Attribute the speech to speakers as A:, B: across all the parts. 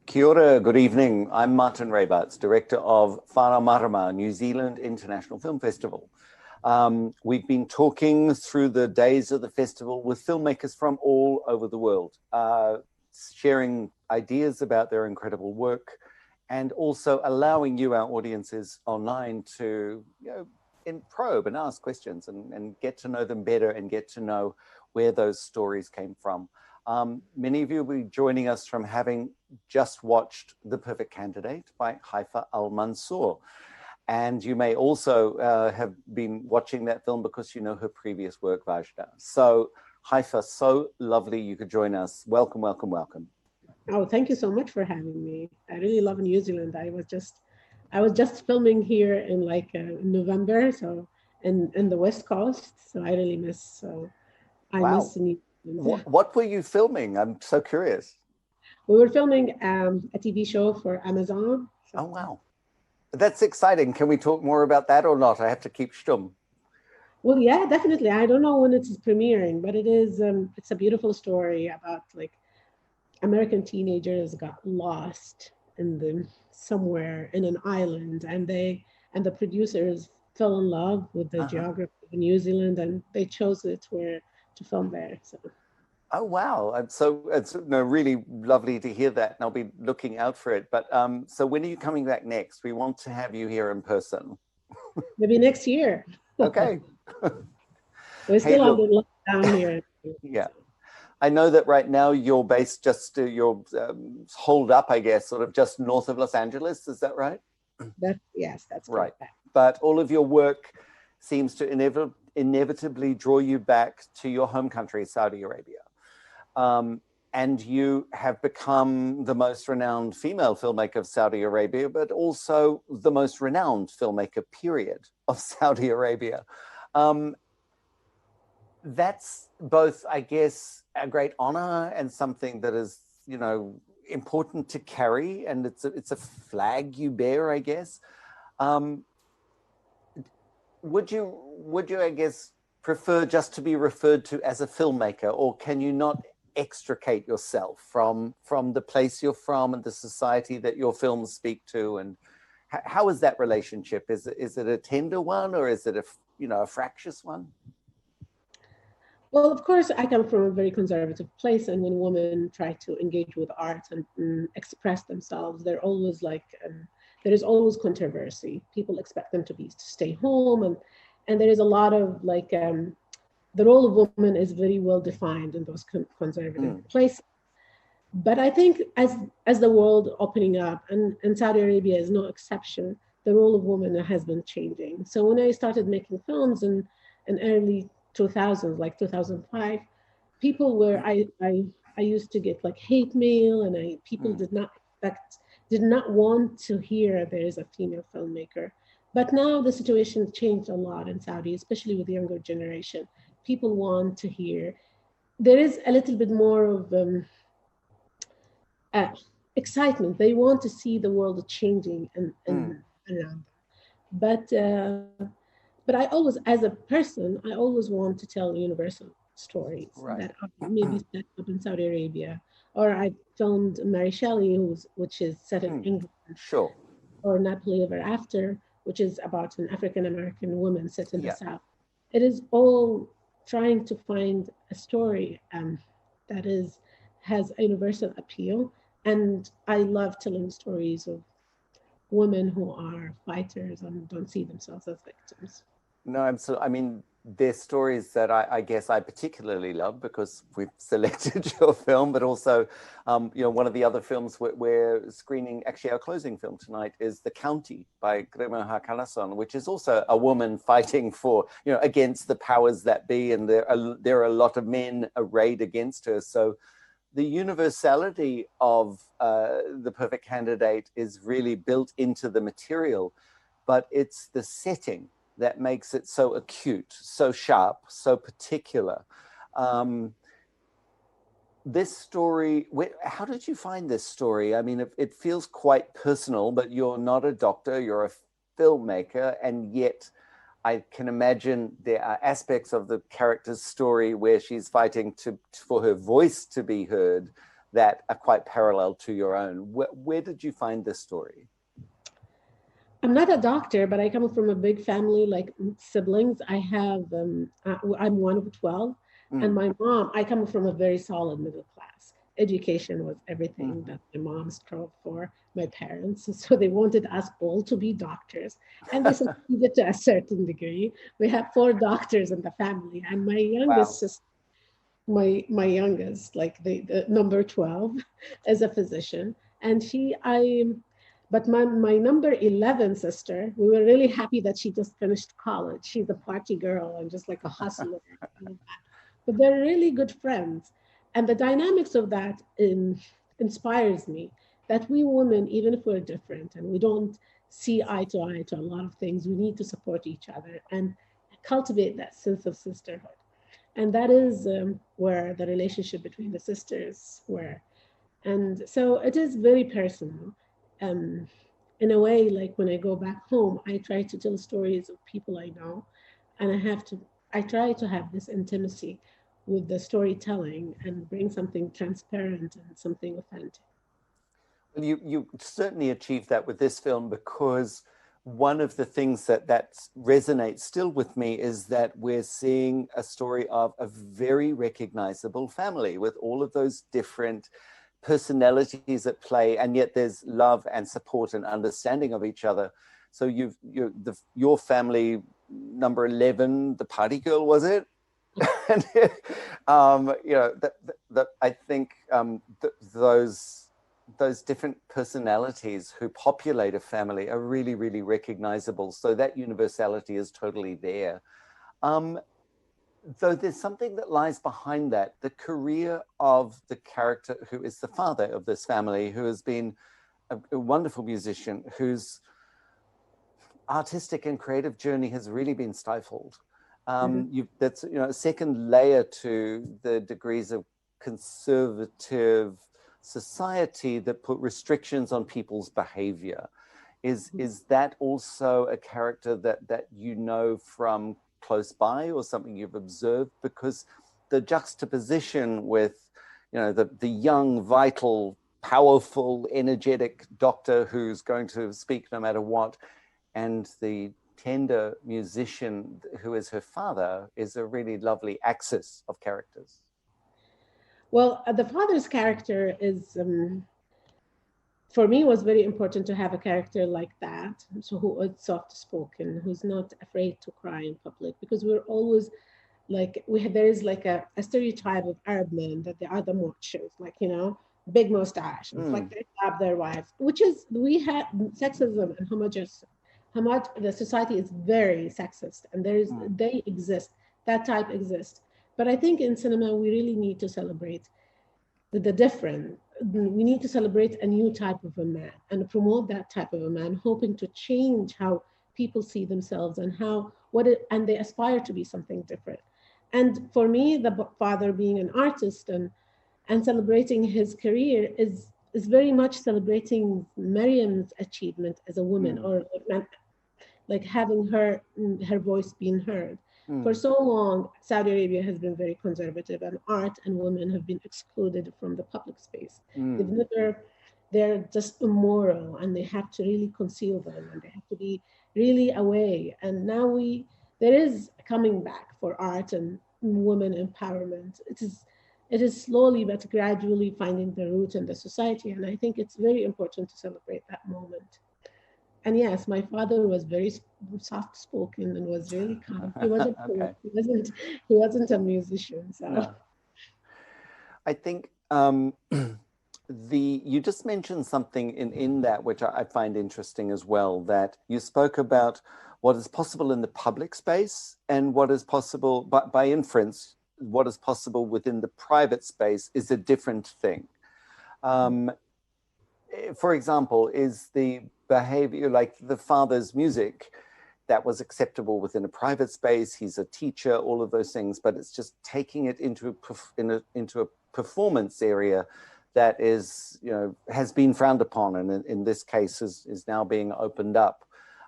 A: Kia ora, good evening. I'm Marten Rabarts, Director of Whanamarama, New Zealand International Film Festival. We've been talking through the days of the festival with filmmakers from all over the world, sharing ideas about their incredible work and also allowing you, our audiences online, to probe and ask questions and get to know them better and get to know where those stories came from. Many of you will be joining us from having just watched The Perfect Candidate by Haifaa Al-Mansour. And you may also have been watching that film because you know her previous work, Vajda. So Haifaa, so lovely you could join us. Welcome, welcome, welcome.
B: Oh, thank you so much for having me. I really love New Zealand. I was just filming here in November, so in the West Coast. So I really miss. So I miss New Zealand.
A: What were you filming? I'm so curious.
B: We were filming a TV show for Amazon. So.
A: Oh wow, that's exciting. Can we talk more about that or not? I have to keep stum.
B: Well, yeah, definitely. I don't know when it's premiering, but it is. It's a beautiful story about American teenagers got lost somewhere in an island, and the producers fell in love with the geography of New Zealand, and they chose it to film there. So.
A: Oh wow! And so it's really lovely to hear that, and I'll be looking out for it. But so when are you coming back next? We want to have you here in person.
B: Maybe next year.
A: Okay.
B: We're still on the lockdown here.
A: Yeah. I know that right now you're based you're holed up, I guess, sort of just north of Los Angeles. Is that right?
B: Yes, that's
A: right.
B: Correct.
A: But all of your work seems to inevitably draw you back to your home country, Saudi Arabia. And you have become the most renowned female filmmaker of Saudi Arabia, but also the most renowned filmmaker, period, of Saudi Arabia. That's both, I guess, a great honor and something that is, important to carry, and it's a flag you bear, I guess. Would you, I guess, prefer just to be referred to as a filmmaker, or can you not extricate yourself from the place you're from and the society that your films speak to? And how is that relationship? Is it a tender one, or is it a fractious one?
B: Well, of course, I come from a very conservative place, and when women try to engage with art and express themselves, there is always controversy. People expect them to stay home, and there is a lot of the role of women is very well defined in those conservative places. But I think as the world opening up, and Saudi Arabia is no exception, the role of women has been changing. So when I started making films in early 2000s, like 2005, people were I used to get hate mail, and people did not want to hear there is a female filmmaker. But now the situation changed a lot in Saudi, especially with the younger generation. People want to hear. There is a little bit more of excitement. They want to see the world changing and around them. But I always, as a person, I always want to tell universal stories that are maybe set up in Saudi Arabia. Or I filmed Mary Shelley, which is set in England.
A: Sure.
B: Or Napoli Ever After, which is about an African-American woman set in the South. It is all trying to find a story that has a universal appeal. And I love telling stories of women who are fighters and don't see themselves as victims.
A: No, absolutely. I mean, they're stories that I guess I particularly love because we've selected your film, but also, one of the other films we're screening, actually our closing film tonight, is The County by Kaiwhakatere, which is also a woman fighting for, against the powers that be, and there are a lot of men arrayed against her. So the universality of The Perfect Candidate is really built into the material, but it's the setting that makes it so acute, so sharp, so particular. This story, how did you find this story? I mean, it feels quite personal, but you're not a doctor, you're a filmmaker, and yet I can imagine there are aspects of the character's story where she's fighting for her voice to be heard that are quite parallel to your own. Where did you find this story?
B: I'm not a doctor, but I come from a big family, like siblings. I'm one of 12. And my mom, I come from a very solid middle class. Education was everything that my mom strove for, my parents. So they wanted us all to be doctors. And they succeeded to a certain degree. We have 4 doctors in the family. And my
A: Wow.
B: youngest sister, my youngest, like the number 12, is a physician. And but my number 11 sister, we were really happy that she just finished college. She's a party girl and just like a hustler. But they're really good friends. And the dynamics of that inspires me that we women, even if we're different and we don't see eye to a lot of things, we need to support each other and cultivate that sense of sisterhood. And that is where the relationship between the sisters were. And so it is very personal. Um, in a way, like when I go back home, I try to tell stories of people I know, and I try to have this intimacy with the storytelling and bring something transparent and something authentic.
A: Well, you certainly achieved that with this film, because one of the things that resonates still with me is that we're seeing a story of a very recognizable family with all of those different personalities at play, and yet there's love and support and understanding of each other. So your family, number 11, the party girl, was it? And, that I think those different personalities who populate a family are really, really recognizable. So that universality is totally there. Though there's something that lies behind that, the career of the character who is the father of this family, who has been a wonderful musician, whose artistic and creative journey has really been stifled. That's a second layer to the degrees of conservative society that put restrictions on people's behavior. Is that also a character that from close by, or something you've observed? Because the juxtaposition with the young, vital, powerful, energetic doctor who's going to speak no matter what, and the tender musician who is her father, is a really lovely axis of characters.
B: Well, the father's character is, for me, was very important to have a character like that, so who is soft spoken, who's not afraid to cry in public, because we're always like there is like a stereotype of Arab men that they are the machos, like big mustache, it's like they stab their wives, which is we have sexism and how much the society is very sexist, and they exist, that type exists. But I think in cinema we really need to celebrate the different. We need to celebrate a new type of a man and promote that type of a man, hoping to change how people see themselves and and they aspire to be something different. And for me, the father being an artist and celebrating his career is very much celebrating Miriam's achievement as a woman, or like having her voice being heard. For so long, Saudi Arabia has been very conservative, and art and women have been excluded from the public space. They're just immoral, and they have to really conceal them, and they have to be really away. And now there is coming back for art and women empowerment. It is slowly but gradually finding the root in the society, and I think it's very important to celebrate that moment. And yes, my father was very soft spoken and was really calm. He wasn't
A: Okay.
B: he wasn't a musician. So
A: No. I think you just mentioned something in that which I find interesting as well, that you spoke about what is possible in the public space and what is possible by inference, what is possible within the private space is a different thing. For example, is the behavior like the father's music that was acceptable within a private space? He's a teacher, all of those things, but it's just taking it into a performance area that is, has been frowned upon, and in this case is now being opened up.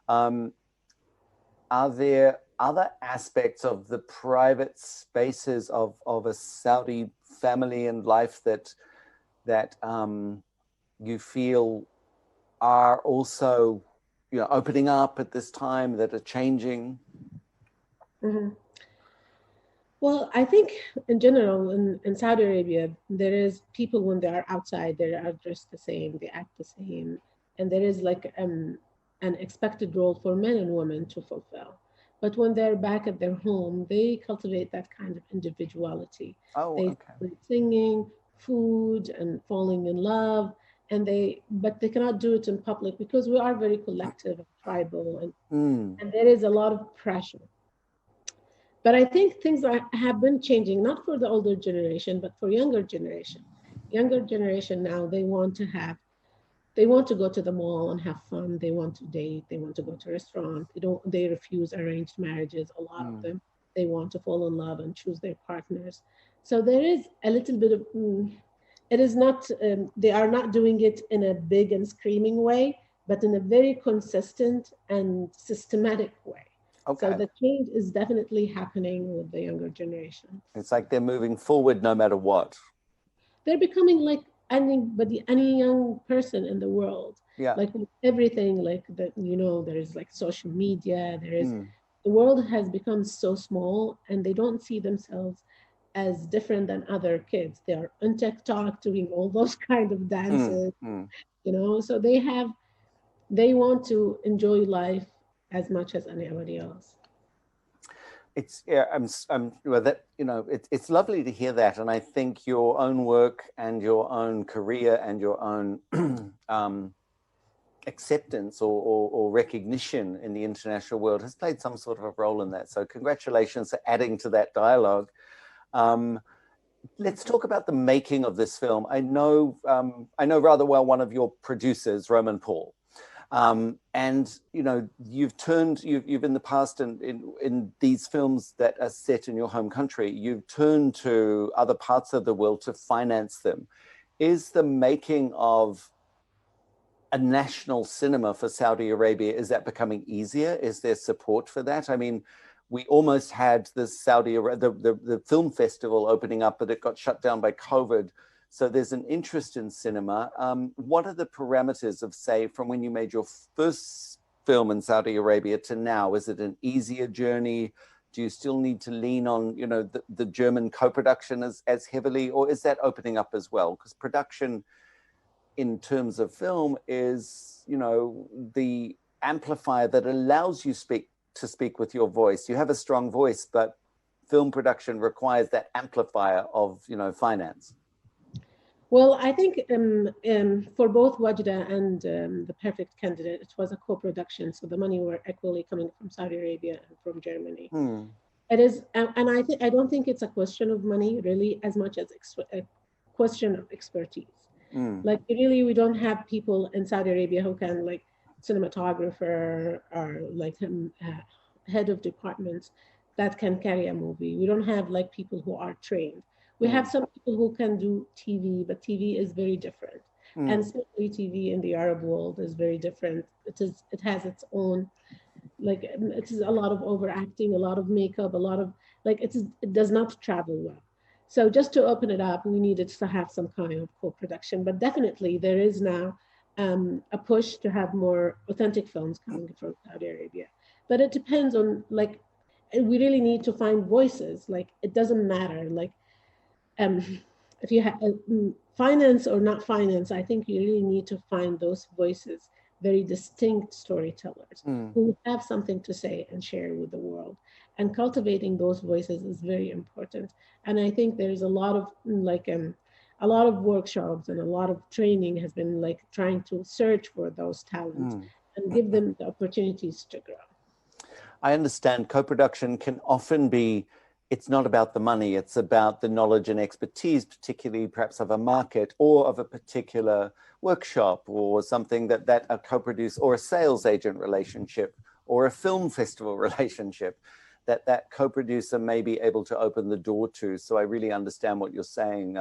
A: Are there other aspects of the private spaces of a Saudi family and life that you feel are also, opening up at this time, that are changing?
B: mm-hmm. Well, I think in general in Saudi Arabia, there is people when they are outside, they are dressed the same, they act the same, and there is like an expected role for men and women to fulfill. But when they're back at their home, they cultivate that kind of individuality.
A: Oh,
B: They
A: okay.
B: singing, food, and falling in love, but they cannot do it in public because we are very collective and tribal, and there is a lot of pressure. But I think things have been changing, not for the older generation, but for younger generation. Younger generation now, they want to go to the mall and have fun. They want to date. They want to go to a restaurant. They refuse arranged marriages. A lot of them, they want to fall in love and choose their partners. So there is a little bit of, it is not, they are not doing it in a big and screaming way, but in a very consistent and systematic way.
A: Okay.
B: So the change is definitely happening with the younger generation.
A: It's like they're moving forward no matter what.
B: They're becoming like any young person in the world.
A: Yeah.
B: Like everything, like that, there is like social media, the world has become so small and they don't see themselves as different than other kids. They are on TikTok doing all those kind of dances, so they want to enjoy life as much as anybody else.
A: It's well, that it's lovely to hear that, and I think your own work and your own career and your own acceptance or recognition in the international world has played some sort of a role in that. So congratulations for adding to that dialogue. Let's talk about the making of this film. I know rather well one of your producers, Roman Paul. And you've in the past in these films that are set in your home country, you've turned to other parts of the world to finance them. Is the making of a national cinema for Saudi Arabia, is that becoming easier? Is there support for that? I mean, we almost had this the film festival opening up, but it got shut down by COVID. So there's an interest in cinema. What are the parameters of, say, from when you made your first film in Saudi Arabia to now? Is it an easier journey? Do you still need to lean on, the German co-production as heavily, or is that opening up as well? Because production in terms of film is, the amplifier that allows you to speak with your voice. You have a strong voice, but film production requires that amplifier of, finance.
B: Well, I think for both Wajda and The Perfect Candidate, it was a co-production, so the money were equally coming from Saudi Arabia and from Germany. It is, and I don't think it's a question of money really, as much as a question of expertise. Like really, we don't have people in Saudi Arabia who can like cinematographer or like head of departments that can carry a movie. We don't have like people who are trained. We have some people who can do TV, but TV is very different. And especially TV in the Arab world is very different. It has its own, like it is a lot of overacting, a lot of makeup, a lot of it does not travel well. So just to open it up, we needed to have some kind of co-production. But definitely there is now a push to have more authentic films coming from Saudi Arabia. But it depends on we really need to find voices. Like it doesn't matter. Like if you have finance or not finance, I think you really need to find those voices very distinct storytellers who have something to say and share with the world. And cultivating those voices is very important. And I think there's a lot of a lot of workshops and a lot of training has been like trying to search for those talents and give them the opportunities to grow.
A: I understand co-production can often be, it's not about the money, it's about the knowledge and expertise, particularly perhaps of a market or of a particular workshop or something that a co-produce or a sales agent relationship or a film festival relationship that co-producer may be able to open the door to. So I really understand what you're saying,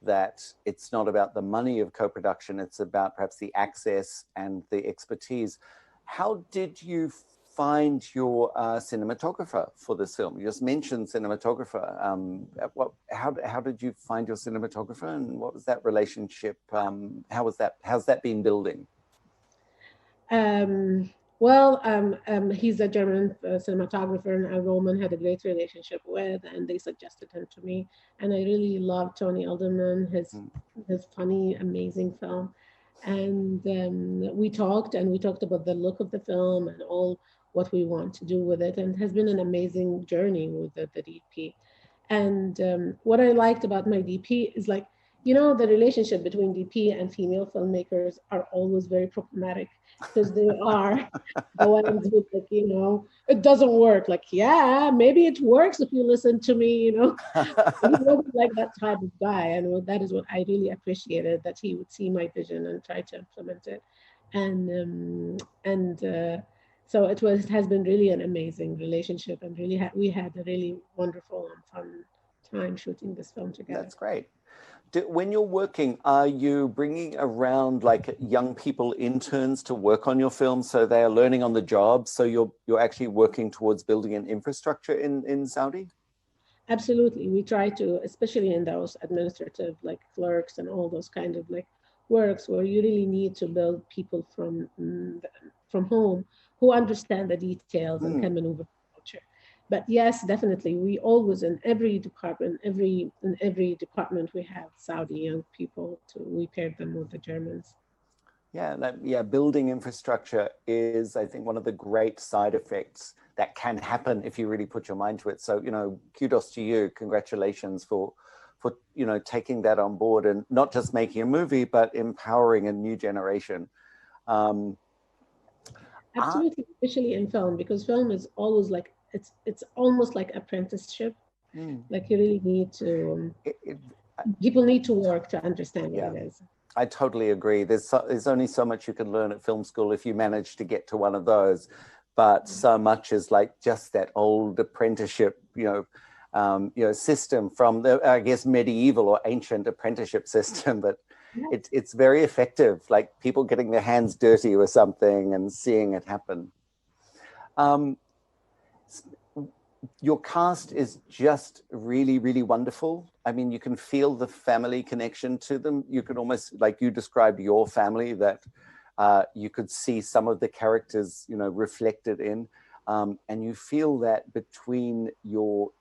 A: that it's not about the money of co-production, it's about perhaps the access and the expertise. How did you find your cinematographer for this film? You just mentioned cinematographer. How did you find your cinematographer, and what was that relationship? How's that been building?
B: He's a German cinematographer, and Roman had a great relationship with, and they suggested him to me. And I really love Tony Alderman, his funny, amazing film. And we talked about the look of the film and all what we want to do with it. And it has been an amazing journey with the DP. And what I liked about my DP is like, the relationship between DP and female filmmakers are always very problematic, because they are the ones with like, it doesn't work. Like, yeah, maybe it works if you listen to me, He wasn't like that type of guy. And that is what I really appreciated, that he would see my vision and try to implement it. So it has been really an amazing relationship, and really we had a really wonderful and fun time shooting this film together.
A: That's great. When you're working, are you bringing around like young people, interns, to work on your film, so they are learning on the job? So you're actually working towards building an infrastructure in Saudi?
B: Absolutely. We try to, especially in those administrative like clerks and all those kind of like works where you really need to build people from home who understand the details and can maneuver the culture. But yes, definitely, we always, in every department, we have Saudi young people. We paired them with the Germans.
A: Yeah, building infrastructure is, I think, one of the great side effects that can happen if you really put your mind to it. So, kudos to you. Congratulations for taking that on board, and not just making a movie, but empowering a new generation.
B: Absolutely, especially in film, because film is always like, it's almost like apprenticeship. Like you really need to, people need to work to understand what it is.
A: I totally agree. There's only so much you can learn at film school if you manage to get to one of those, but so much is like just that old apprenticeship, system from the, I guess, medieval or ancient apprenticeship system, but it's very effective, like people getting their hands dirty with something and seeing it happen. Your cast is just really, really wonderful. I mean, you can feel the family connection to them. You can almost, like you described your family, that you could see some of the characters, reflected in, and you feel that between your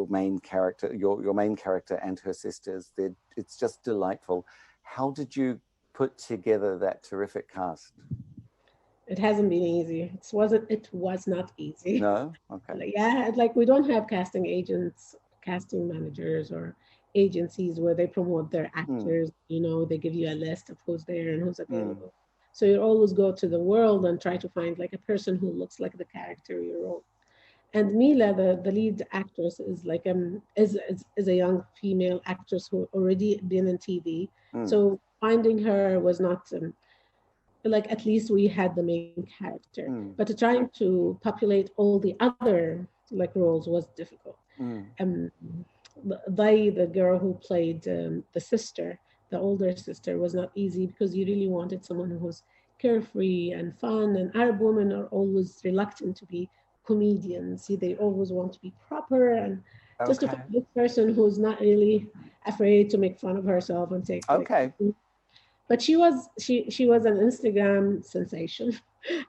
A: main character, your main character and her sisters. It's just delightful. How did you put together that terrific cast?
B: It hasn't been easy. It was not easy.
A: No? Okay.
B: Like we don't have casting agents, casting managers, or agencies where they promote their actors. They give you a list of who's there and who's available. So you always go to the world and try to find like a person who looks like the character you wrote. And Mila, the lead actress, is like is a young female actress who already been in TV. So finding her was not like, at least we had the main character, but trying to populate all the other like roles was difficult. The girl who played the sister, the older sister, was not easy, because you really wanted someone who was carefree and fun, and Arab women are always reluctant to be comedians. They always want to be proper, and just to find this person who's not really afraid to make fun of herself and take but she was an Instagram sensation,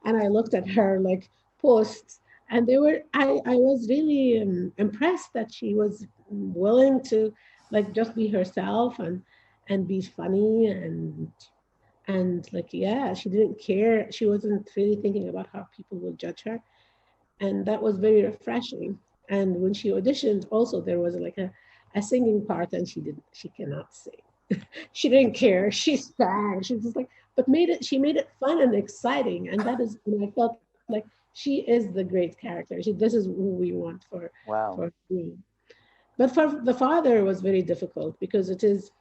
B: and I looked at her like posts, and I was really impressed that she was willing to like just be herself and be funny, and And like, yeah, she didn't care. She wasn't really thinking about how people will judge her. And that was very refreshing. And when she auditioned, also there was like a singing part, and she cannot sing. She didn't care. She sang. She was just like, but she made it fun and exciting. And that is when I felt like she is the great character. This is who we want for
A: Wow.
B: me. But for the father, it was very difficult because it is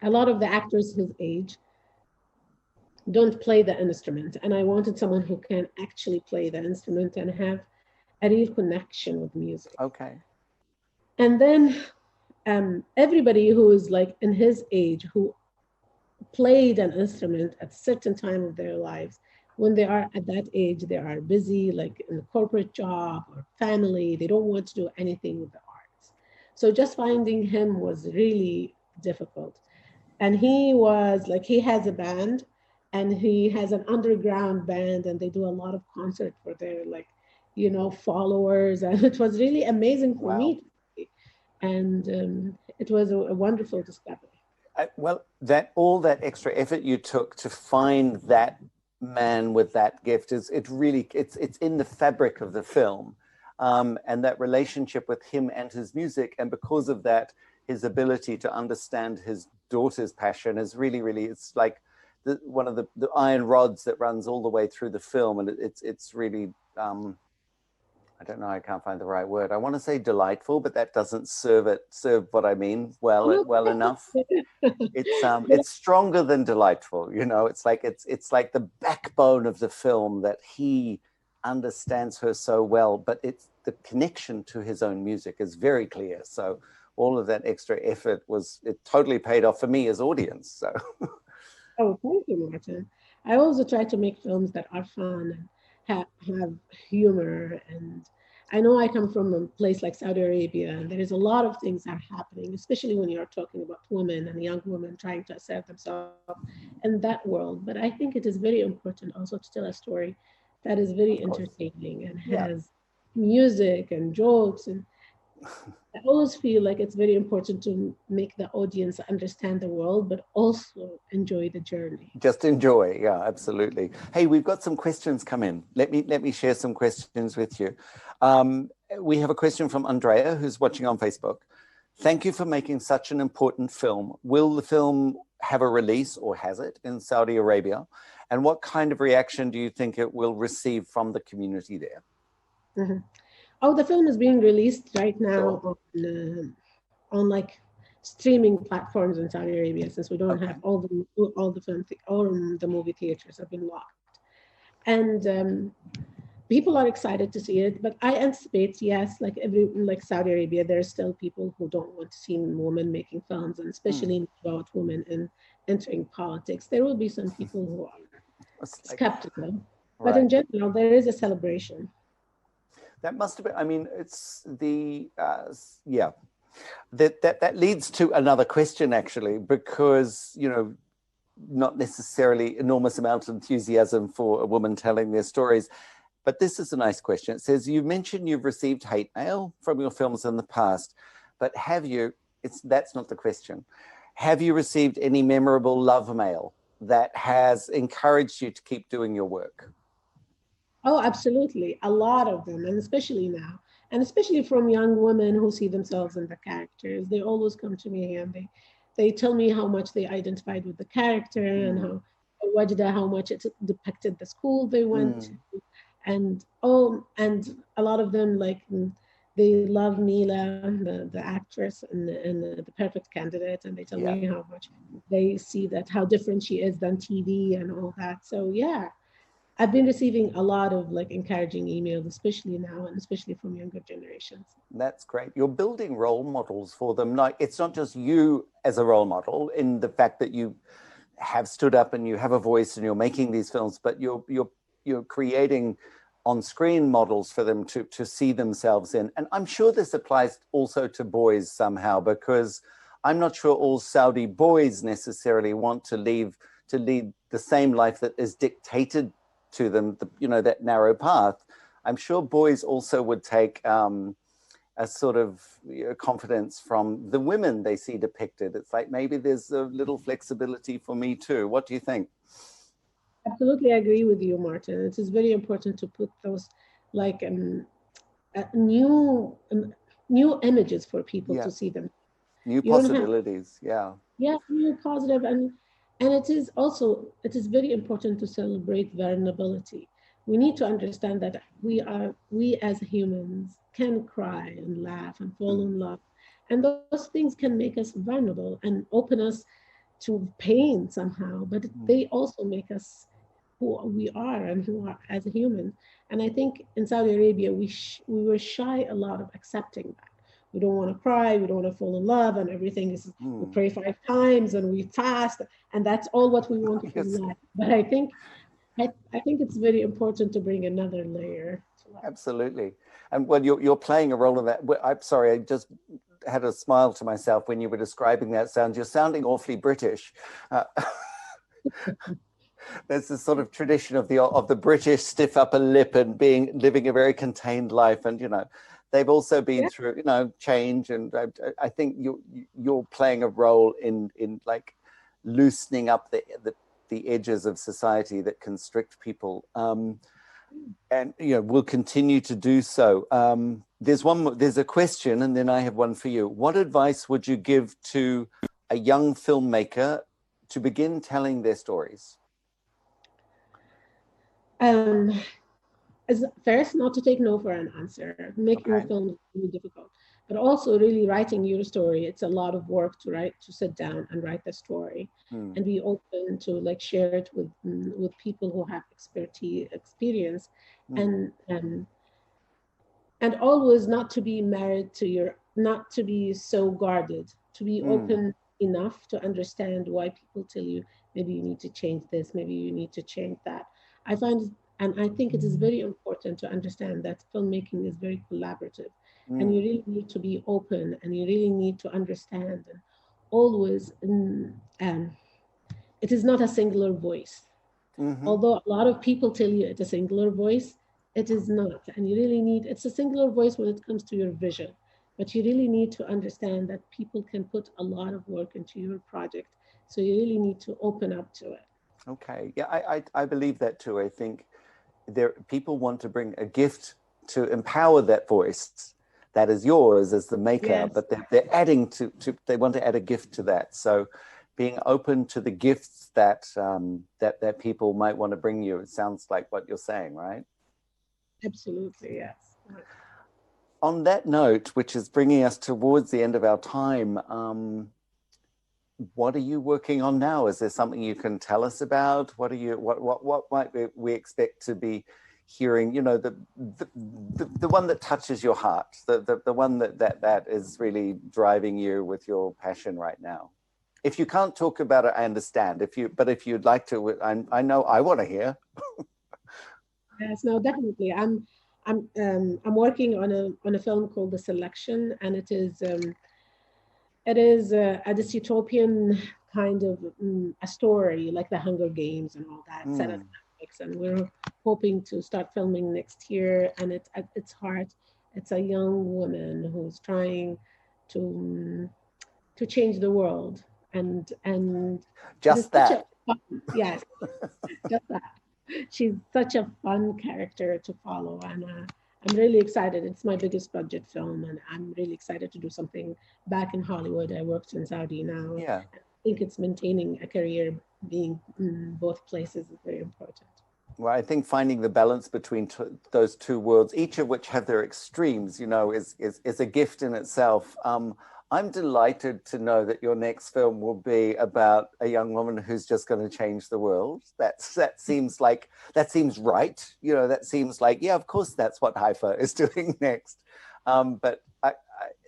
B: a lot of the actors his age don't play the instrument. And I wanted someone who can actually play the instrument and have a real connection with music.
A: Okay.
B: And then everybody who is like in his age who played an instrument at a certain time of their lives, when they are at that age, they are busy, like in a corporate job or family. They don't want to do anything with the arts. So just finding him was really difficult. And he was like, he has a band, and he has an underground band, and they do a lot of concert for their like, followers. And it was really amazing for
A: Wow.
B: me to see. And it was a wonderful discovery.
A: Well, that all that extra effort you took to find that man with that gift it's in the fabric of the film, and that relationship with him and his music, and because of that, his ability to understand his daughter's passion is really it's like one of the iron rods that runs all the way through the film, and it's really I don't know, I can't find the right word. I want to say delightful, but that doesn't serve what I mean well enough. It's stronger than delightful, it's like the backbone of the film, that he understands her so well, but it's the connection to his own music is very clear. So all of that extra effort it totally paid off for me as audience. So
B: Oh, thank you, Martin. I also try to make films that are fun and have humor. And I know I come from a place like Saudi Arabia, and there is a lot of things that are happening, especially when you're talking about women and young women trying to assert themselves in that world. But I think it is very important also to tell a story that is very
A: of course,
B: entertaining and
A: yeah.
B: has music and jokes. And I always feel like it's very important to make the audience understand the world, but also enjoy the journey.
A: Just enjoy. Yeah, absolutely. Hey, we've got some questions come in. Let me share some questions with you. We have a question from Andrea, who's watching on Facebook. Thank you for making such an important film. Will the film have a release, or has it, in Saudi Arabia? And what kind of reaction do you think it will receive from the community there?
B: Mhm. Oh, the film is being released right
A: Sure.
B: now on like streaming platforms in Saudi Arabia, since we don't
A: Okay.
B: have all the movie theaters have been locked. And people are excited to see it, but I anticipate, yes, like Saudi Arabia, there are still people who don't want to see women making films, and
A: Hmm.
B: especially about women in entering politics. There will be some people who are
A: It's like,
B: skeptical, but in
A: right.
B: general, there is a celebration.
A: That must have been, I mean, it's yeah. That leads to another question, actually, because, not necessarily enormous amount of enthusiasm for a woman telling their stories. But this is a nice question. It says, you mentioned you've received hate mail from your films in the past, but that's not the question. Have you received any memorable love mail that has encouraged you to keep doing your work?
B: Oh, absolutely. A lot of them, and especially now, and especially from young women who see themselves in the characters. They always come to me and they tell me how much they identified with the character and
A: Mm.
B: how Wajda, how much it depicted the school they went to.
A: Mm.
B: And a lot of them they love Mila, the actress, and the perfect candidate, and they tell
A: Yeah.
B: me how much they see that how different she is than TV and all that. So yeah, I've been receiving a lot of like encouraging emails, especially now and especially from younger generations.
A: That's great. You're building role models for them. Like, it's not just you as a role model in the fact that you have stood up and you have a voice and you're making these films, but you're creating on-screen models for them to see themselves in. And I'm sure this applies also to boys somehow, because I'm not sure all Saudi boys necessarily want to lead the same life that is dictated to them, that narrow path. I'm sure boys also would take a sort of confidence from the women they see depicted. It's like, maybe there's a little flexibility for me too. What do you think?
B: absolutely agree with you, Martin. It is very important to put those like new new images for people
A: Yeah,
B: to see them.
A: new
B: You don't have,
A: possibilities. Yeah.
B: yeah, new positive, and it is also, it is very important to celebrate vulnerability. We need to understand that we as humans can cry and laugh and fall
A: Mm,
B: in love, and those things can make us vulnerable and open us to pain somehow, but
A: mm.
B: they also make us who we are and who are as a human. And I think in Saudi Arabia, we were shy a lot of accepting that. We don't want to cry, we don't want to fall in love, and everything is, we
A: Mm.
B: pray 5 times and we fast, and that's all what we want from
A: Yes,
B: life. But I think it's very important to bring another layer to life.
A: absolutely. And when you're playing a role in that, I'm sorry, I just had a smile to myself when you were describing that sound. You're sounding awfully British. Uh, there's this sort of tradition of the British stiff upper lip and living a very contained life, and they've also been
B: Yeah,
A: through change, and I think you're playing a role in like loosening up the edges of society that constrict people, and we'll continue to do so. There's a question, and then I have one for you. What advice would you give to a young filmmaker to begin telling their stories?
B: um, as first, not to take no for an answer. Making
A: Okay.
B: films is really difficult, but also really writing your story. It's a lot of work to write, to sit down and write the story,
A: Hmm.
B: and be open to like share it with people who have experience,
A: Hmm.
B: and and always not to be married to your, not to be so guarded, to be
A: Hmm.
B: open enough to understand why people tell you maybe you need to change this, maybe you need to change that. I find, and I think it is very important to understand that filmmaking is very collaborative, and you
A: Hmm.
B: really need to be open, and you really need to understand, and always it is not a singular voice.
A: Mm-hmm.
B: Although a lot of people tell you it's a singular voice, it is not. And you really need, it's a singular voice when it comes to your vision. But you really need to understand that people can put a lot of work into your project. So you really need to open up to it.
A: Okay. Yeah, I believe that too. I think people want to bring a gift to empower that voice that is yours as the maker,
B: Yes,
A: but they're adding they want to add a gift to that. So being open to the gifts that people might want to bring you, it sounds like what you're saying, right?
B: absolutely. Yes.
A: On that note, which is bringing us towards the end of our time, what are you working on now? Is there something you can tell us about? What might we expect to be hearing? The one that touches your heart, the one that is really driving you with your passion right now. If you can't talk about it, I understand. But if you'd like to, I know I want to hear.
B: Yes, no, definitely. I'm working on a film called The Selection, and it is a dystopian kind of a story like the Hunger Games and all that set at
A: Mm,
B: Netflix, and we're hoping to start filming next year. And it's at its heart, it's a young woman who's trying to to change the world, and it is
A: just
B: such a
A: that.
B: fun, yes, just that. She's such a fun character to follow, and I'm really excited. It's my biggest budget film, and I'm really excited to do something back in Hollywood. I worked in Saudi now.
A: Yeah.
B: I think it's maintaining a career being in both places is very important.
A: Well, I think finding the balance between those two worlds, each of which have their extremes, is a gift in itself. I'm delighted to know that your next film will be about a young woman who's just going to change the world. That seems right. That seems like, yeah, of course, that's what Haifaa is doing next. But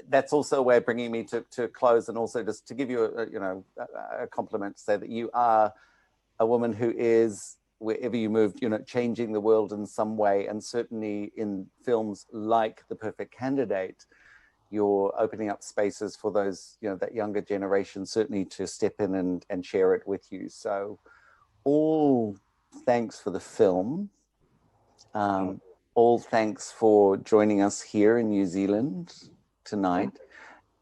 A: that's also a way of bringing me to close, and also just to give you a compliment to say that you are a woman who is, wherever you moved, changing the world in some way. And certainly in films like The Perfect Candidate, you're opening up spaces for those, that younger generation, certainly to step in and share it with you. So all thanks for the film.
B: Oh,
A: All thanks for joining us here in New Zealand
B: oh,
A: tonight.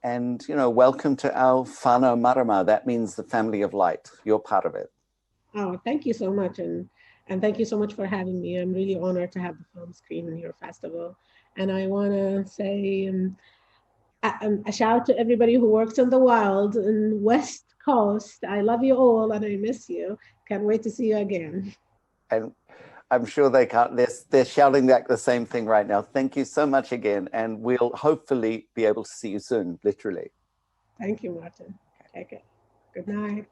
A: And, welcome to our whānau marama. That means the family of light. You're part of it.
B: oh, thank you so much. And And thank you so much for having me. I'm really honored to have the film screen in your festival. And I want to say a shout out to everybody who works in the wild in West Coast. I love you all and I miss you. Can't wait to see you again.
A: And I'm sure they can't, they're shouting back the same thing right now. Thank you so much again. And we'll hopefully be able to see you soon, literally.
B: Thank you, Martin. Take it. Good night.